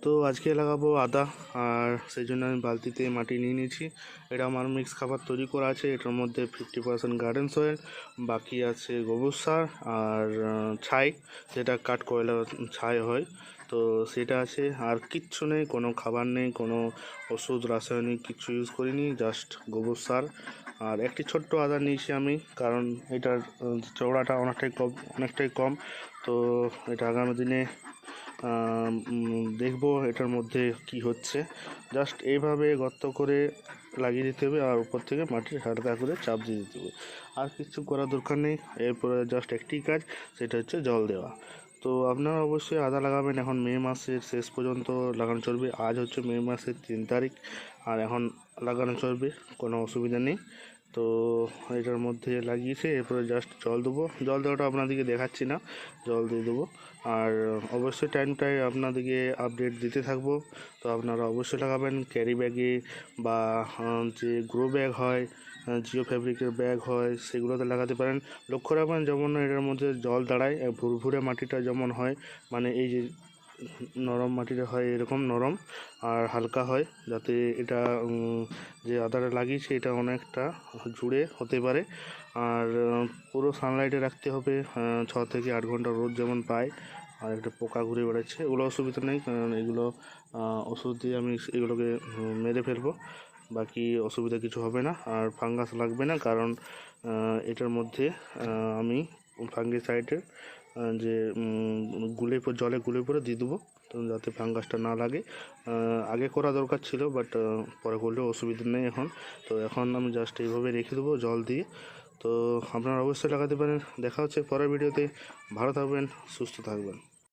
তো আজকে লাগাবো আদা, আর সেই জন্য আমি বালতিতে মাটি নিয়ে নিয়েছি। এটা আমার মিক্স খাবার তৈরি করা আছে। এটার মধ্যে 50% গার্ডেন সয়েল, বাকি আছে গোবর সার আর ছাই, যেটা কাঠ কয়লা ছাই হয়, তো সেটা আছে। আর কিচ্ছু নেই, কোনো খাবার নেই, কোনো ওষুধ রাসায়নিক কিচ্ছু ইউজ করিনি, জাস্ট গোবর সার। আর একটি ছোট্ট আদা নিয়েছি আমি, কারণ এটার চওড়াটা অনেকটাই কম। তো এটা আগামী দিনে দেখব এটার মধ্যে কি হচ্ছে। জাস্ট এইভাবে গর্ত করে লাগিয়ে দিতে হবে, আর উপর থেকে মাটির হালকা করে চাপ দিয়ে দিতে হবে। আর কিছু করার দরকার নেই। এরপরে জাস্ট একটি কাজ, সেটা হচ্ছে জল দেওয়া। তো আপনারা অবশ্যই আদা লাগাবেন। এখন মে মাসের শেষ পর্যন্ত লাগানো চলবে। আজ হচ্ছে মে মাসের 3 তারিখ, আর এখন লাগানো চলবে, কোনো অসুবিধা নেই। তো এটার মধ্যে লাগিয়েছে, এরপরে জাস্ট জল দেবো। জল দেওয়াটা আপনাদেরকে দেখাচ্ছি না, জল দিয়ে দেবো। আর অবশ্যই টাইমটাই আপনাদেরকে আপডেট দিতে থাকবো। তো আপনারা অবশ্যই লাগাবেন ক্যারি ব্যাগে, বা যে গ্রো ব্যাগ হয়, জিও ফ্যাব্রিকের ব্যাগ হয়, সেগুলোতে লাগাতে পারেন। লক্ষ্য রাখবেন যেমন এটার মধ্যে জল দাঁড়ায়, ভুরভুরে মাটিটা যেমন হয়, মানে এই যে নরম মাটিটা হয় এরকম নরম আর হালকা হয়, যাতে এটা যে আদাটা লাগিয়েছে এটা অনেকটা জুড়ে হতে পারে। আর পুরো সানলাইটে রাখতে হবে, 6 থেকে 8 ঘন্টা রোদ যেমন পায়। আর একটা পোকা ঘুরে বেড়াচ্ছে, এগুলো অসুবিধা নেই, কারণ এগুলো ওষুধ দিয়ে আমি এগুলোকে মেরে ফেলবো। বাকি অসুবিধা কিছু হবে না, আর ফাঙ্গাস লাগবে না, কারণ এটার মধ্যে আমি ফাঙ্গিসাইডের যে জলে গুলে পরে দিয়ে দেবো, তো যাতে ফাঙ্গাসটা না লাগে। আগে করা দরকার ছিল, বাট পরে করলেও অসুবিধা নেই এখন। তো এখন আমি জাস্ট এইভাবে রেখে দেবো জল দিয়ে। তো আপনারা অবশ্যই লাগাতে পারেন। দেখা হচ্ছে পরের ভিডিওতে। ভালো থাকবেন, সুস্থ থাকবেন।